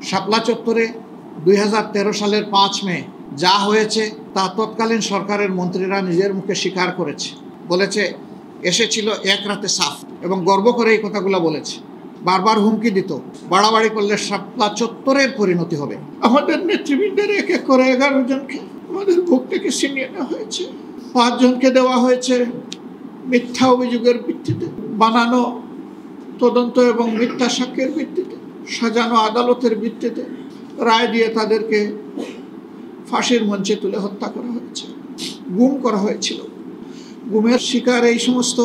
শাপলা চত্বরে 2013 সালের 5 মে যা হয়েছে তা তৎকালীন সরকারের মন্ত্রীরা নিজের মুখে স্বীকার করেছে, বলেছে এসেছিল এক রাতে সাফ, এবং গর্ব করে এই কথাগুলো বলেছে। বারবার হুমকি দিত, বাড়াবাড়ি করলে শাপলা চত্বরের পরিণতি হবে। আমাদের নেতৃবৃন্দের এক এক করে 11 জনকে আমাদের বুক থেকে ছিনিয়ে নেওয়া হয়েছে। 5 জনকে দেওয়া হয়েছে মিথ্যা অভিযোগের ভিত্তিতে, বানানো তদন্ত এবং মিথ্যা সাক্ষ্যের ভিত্তিতে, সাজানো আদালতের ভিত্তিতে রায় দিয়ে তাদেরকে ফাঁসির মঞ্চে তুলে হত্যা করা হয়েছে, গুম করা হয়েছিল। গুমের শিকার এই সমস্ত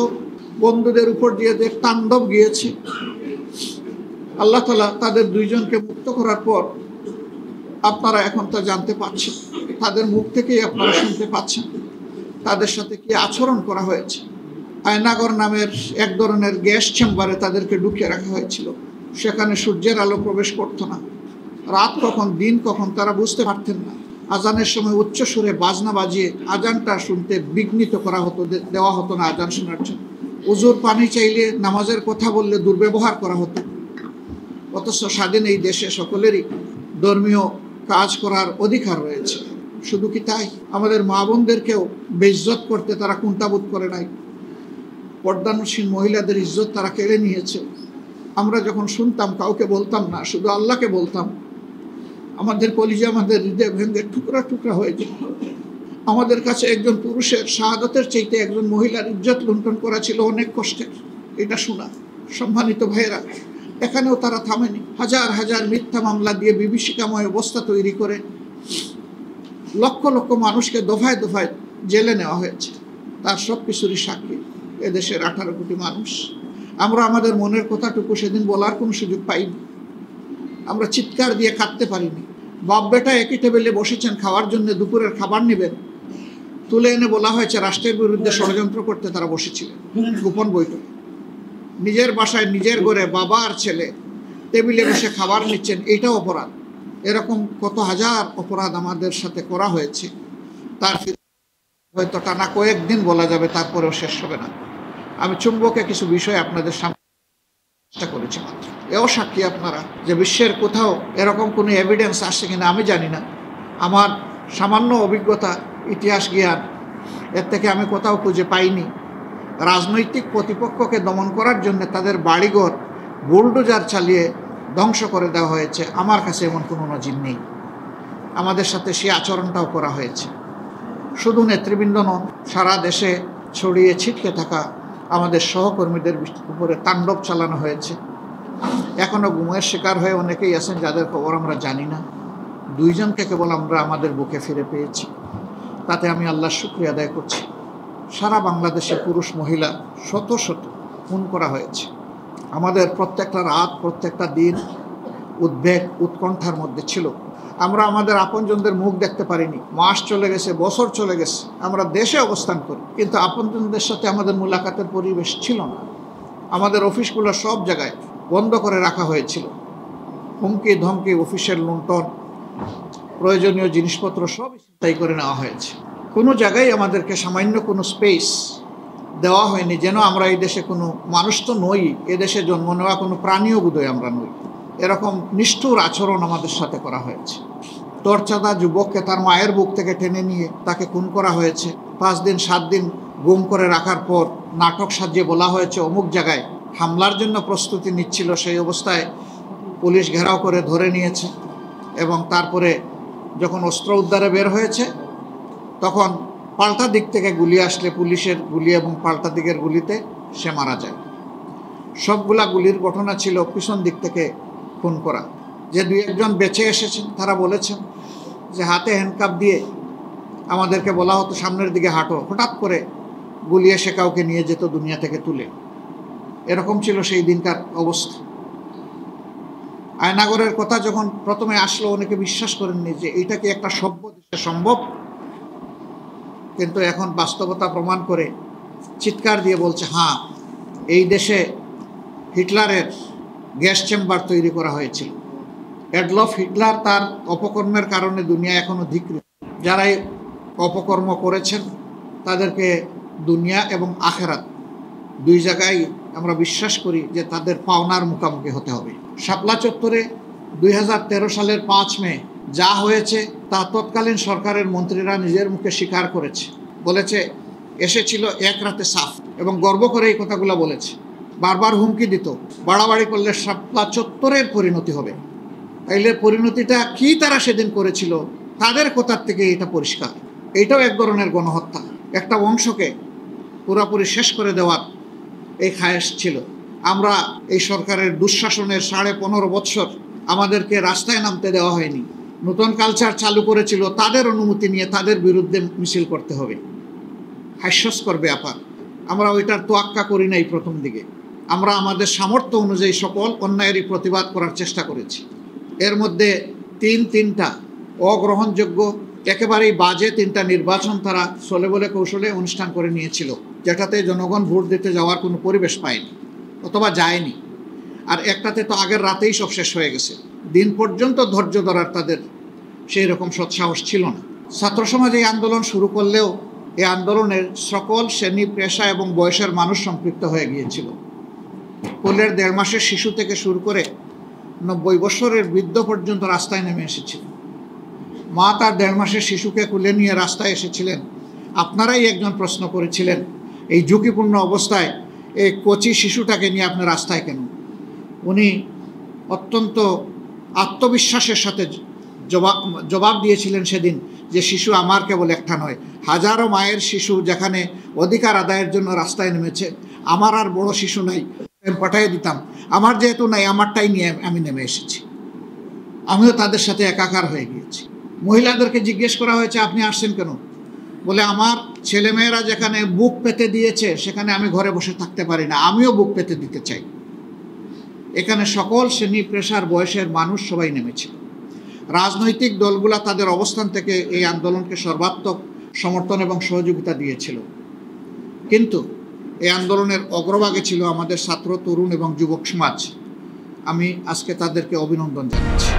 বন্ধুদের উপর দিয়ে যে তাণ্ডব গিয়েছে, আল্লাহ তাআলা তাদের 2 জনকে মুক্ত করার পর আপনারা এখন তা জানতে পাচ্ছেন, তাদের মুখ থেকেই আপনারা শুনতে পাচ্ছেন তাদের সাথে কি আচরণ করা হয়েছে। আয়নাগর নামের এক ধরনের গ্যাস চেম্বারে তাদেরকে ঢুকিয়ে রাখা হয়েছিল। সেখানে সূর্যের আলো প্রবেশ করতো না, রাত কখন দিন কখন তারা বুঝতে পারতেন না। আজানের সময় উচ্চ সুরে বাজনা বাজিয়ে আজানটা শুনতে বিঘ্নিত করা হতো, দেওয়া হতো না আজান শোনার জন্য। উজুর পানি চাইলে, নামাজের কথা বললে দুর্ব্যবহার করা হতো। অথচ স্বাধীন এই দেশে সকলেরই ধর্মীয় কাজ করার অধিকার রয়েছে। শুধু কি তাই, আমাদের মা বোনদেরকেও বেইজ্জত করতে তারা কুণ্ঠাবোধ করে নাই। পর্দানসীন মহিলাদের ইজ্জত তারা কেড়ে নিয়েছে। আমরা যখন শুনতাম কাউকে বলতাম না, শুধু আল্লাহকে বলতাম। আমাদের কলিজা, আমাদের হৃদয় ভেঙে টুকরা টুকরা হয়ে যেত। আমাদের কাছে একজন পুরুষের শাহাদাতের চাইতে একজন মহিলার ইজ্জত লুণ্ঠন করা ছিল অনেক কষ্টের। এটা শোনা, সম্মানিত ভাইয়েরা, এখানেও তারা থামেনি। হাজার হাজার মিথ্যা মামলা দিয়ে বিভীষিকাময় অবস্থা তৈরি করে লক্ষ লক্ষ মানুষকে দফায় দফায় জেলে নেওয়া হয়েছে। তার সব কিছুরই সাক্ষী এদেশের 18 কোটি মানুষ। আমরা আমাদের মনের কথাটুকু সেদিন বলার কোনো সুযোগ পাইনি। আমরা চিৎকার দিয়ে কাঁদতে পারিনি। বাপ বেটা একই টেবিলে বসেছেন খাওয়ার জন্য, দুপুরের খাবার নেবেন, তুলে এনে বলা হয়েছে রাষ্ট্রের বিরুদ্ধে ষড়যন্ত্র করতে তারা বসেছিলেন গোপন বৈঠক। নিজের বাসায় নিজের ঘরে বাবা আর ছেলে টেবিলে বসে খাবার নিচ্ছেন, এইটাও অপরাধ। এরকম কত হাজার অপরাধ আমাদের সাথে করা হয়েছে, তার হয়তো টানা কয়েকদিন বলা যাবে, তারপরেও শেষ হবে না। আমি চুম্বকে কিছু বিষয় আপনাদের সামনে চেষ্টা করেছি মাত্র। এও সাক্ষী আপনারা যে বিশ্বের কোথাও এরকম কোনো এভিডেন্স আসছে কিনা আমি জানি না। আমার সামান্য অভিজ্ঞতা, ইতিহাস জ্ঞান, এর থেকে আমি কোথাও খুঁজে পাইনি রাজনৈতিক প্রতিপক্ষকে দমন করার জন্য তাদের বাড়িঘর বুলডোজার চালিয়ে ধ্বংস করে দেওয়া হয়েছে। আমার কাছে এমন কোনো নজির নেই। আমাদের সাথে সে আচরণটাও করা হয়েছে। শুধু নেতৃবৃন্দ নন, সারা দেশে ছড়িয়ে ছিটকে থাকা আমাদের সহকর্মীদের উপরে তাণ্ডব চালানো হয়েছে। এখনও গুমের শিকার হয়ে অনেকেই আছেন যাদের খবর আমরা জানি না। 2 জনকে কেবল আমরা আমাদের বুকে ফিরে পেয়েছি, তাতে আমি আল্লাহর শুকরিয়া আদায় করছি। সারা বাংলাদেশে পুরুষ মহিলা শত শত খুন করা হয়েছে। আমাদের প্রত্যেকটা রাত, প্রত্যেকটা দিন উদ্বেগ উৎকণ্ঠার মধ্যে ছিল। আমরা আমাদের আপনজনদের মুখ দেখতে পারিনি। মাস চলে গেছে, বছর চলে গেছে, আমরা দেশে অবস্থান করি, কিন্তু আপনজনদের সাথে আমাদের মুলাকাতের পরিবেশ ছিল না। আমাদের অফিসগুলো সব জায়গায় বন্ধ করে রাখা হয়েছিল। হুমকি ধমকি, অফিসের লুণ্ঠন, প্রয়োজনীয় জিনিসপত্র সব তাই করে নেওয়া হয়েছে। কোনো জায়গায় আমাদেরকে সামান্য কোনো স্পেস দেওয়া হয়নি, যেন আমরা এই দেশে কোনো মানুষ তো নই, এদেশে জন্ম নেওয়া কোনো প্রাণীও বোধহয় আমরা নই। এরকম নিষ্ঠুর আচরণ আমাদের সাথে করা হয়েছে। তরচাঁদা যুবককে তার মায়ের বুক থেকে টেনে নিয়ে তাকে খুন করা হয়েছে। 5 দিন 7 দিন গুম করে রাখার পর নাটক সাজিয়ে বলা হয়েছে অমুক জায়গায় হামলার জন্য প্রস্তুতি নিচ্ছিল। সেই অবস্থায় পুলিশ ঘেরাও করে ধরে নিয়েছে, এবং তারপরে যখন অস্ত্র উদ্ধারে বের হয়েছে তখন পাল্টা দিক থেকে গুলি আসলে পুলিশের গুলি এবং পাল্টা দিকের গুলিতে সে মারা যায়। সবগুলা গুলির ঘটনা ছিল পিছন দিক থেকে খুন করা। যে 2-1 জন বেঁচে এসেছেন তারা বলেছেন যে হাতে হ্যান্ডকাপ দিয়ে আমাদেরকে বলা হতো সামনের দিকে হাঁটো, হঠাৎ করে গুলি এসে কাউকে নিয়ে যেত দুনিয়া থেকে তুলে। এরকম ছিল সেই দিনকার অবস্থা। আয়নাগরের কথা যখন প্রথমে আসলো অনেকে বিশ্বাস করেননি যে এইটা কি একটা সভ্য দেশে সম্ভব, কিন্তু এখন বাস্তবতা প্রমাণ করে চিৎকার দিয়ে বলছে হ্যাঁ, এই দেশে হিটলারের গ্যাস চেম্বার তৈরি করা হয়েছিল। অ্যাডলফ হিটলার তার অপকর্মের কারণে দুনিয়া এখনও ধিক্কৃত। যারা এই অপকর্ম করেছেন তাদেরকে দুনিয়া এবং আখেরাত 2 জায়গায় আমরা বিশ্বাস করি যে তাদের পাওনার মুখোমুখি হতে হবে। শাপলা চত্বরে 2013 সালের 5 মে যা হয়েছে তা তৎকালীন সরকারের মন্ত্রীরা নিজের মুখে স্বীকার করেছে। বলেছে এসেছিল এক রাতে সাফ, এবং গর্ব করে এই কথাগুলো বলেছে। বারবার হুমকি দিত, বাড়াবাড়ি করলে শাপলা চত্বরের পরিণতি হবে। তাইলে পরিণতিটা কি তারা সেদিন করেছিল, তাদের কথার থেকে এটা পরিষ্কার। এইটাও এক ধরনের গণহত্যা, একটা বংশকে পুরোপুরি শেষ করে দেওয়ার এই খায়েশ ছিল। আমরা এই সরকারের দুঃশাসনের 15.5 বছর আমাদেরকে রাস্তায় নামতে দেওয়া হয়নি। নতুন কালচার চালু করেছিল, তাদের অনুমতি নিয়ে তাদের বিরুদ্ধে মিছিল করতে হবে। হাস্যস্কর ব্যাপার। আমরা ওইটার তোয়াক্কা করি নাই প্রথম দিকে। আমরা আমাদের সামর্থ্য অনুযায়ী সকল অন্যায়েরই প্রতিবাদ করার চেষ্টা করেছি। এর মধ্যে তিনটা অগ্রহণযোগ্য একেবারেই বাজে 3টা নির্বাচন তারা চলে বলে কৌশলে অনুষ্ঠান করে নিয়েছিল, যেটাতে জনগণ ভোট দিতে যাওয়ার কোনো পরিবেশ পায়নি অথবা যায়নি। আর একটাতে তো আগের রাতেই সব শেষ হয়ে গেছে। দিন পর্যন্ত ধৈর্য ধরার তাদের সেই রকম সৎসাহস ছিল না। ছাত্র সমাজ এই আন্দোলন শুরু করলেও এই আন্দোলনের সকল শ্রেণী, পেশা এবং বয়সের মানুষ সম্পৃক্ত হয়ে গিয়েছিল। কোলের 1.5 মাসের শিশু থেকে শুরু করে 90 বছরের বৃদ্ধ পর্যন্ত রাস্তায় নেমে এসেছিল। মা তার 1.5 মাসের শিশুকে কোলে নিয়ে রাস্তায় এসেছিলেন। আপনারাই একজন প্রশ্ন করেছিলেন, এই ঝুঁকিপূর্ণ অবস্থায় এই কচি শিশুটাকে নিয়ে আপনি রাস্তায় কেন? উনি অত্যন্ত আত্মবিশ্বাসের সাথে জবাব দিয়েছিলেন সেদিন যে শিশু আমার কেবল একটা নয়, হাজারো মায়ের শিশু যেখানে অধিকার আদায়ের জন্য রাস্তায় নেমেছে। আমার আর বড় শিশু নাই, পাঠিয়ে দিতাম। আমার যেহেতু নাই, আমারটাই নিয়ে আমি নেমে এসেছি। আমিও তাদের সাথে একাকার হয়ে গিয়েছি। মহিলাদেরকে জিজ্ঞেস করা হয়েছে আপনি আসছেন কেন? বলে আমার ছেলেমেয়েরা যেখানে বুক পেতে দিয়েছে সেখানে আমি ঘরে বসে থাকতে পারি না, আমিও বুক পেতে দিতে চাই। এখানে সকল শ্রেণী, পেশার, বয়সের মানুষ সবাই নেমেছিল। রাজনৈতিক দলগুলা তাদের অবস্থান থেকে এই আন্দোলনকে সর্বাত্মক সমর্থন এবং সহযোগিতা দিয়েছিল। কিন্তু এই আন্দোলনের অগ্রভাগে ছিল আমাদের ছাত্র, তরুণ এবং যুবক সমাজ। আমি আজকে তাদেরকে অভিনন্দন জানাচ্ছি।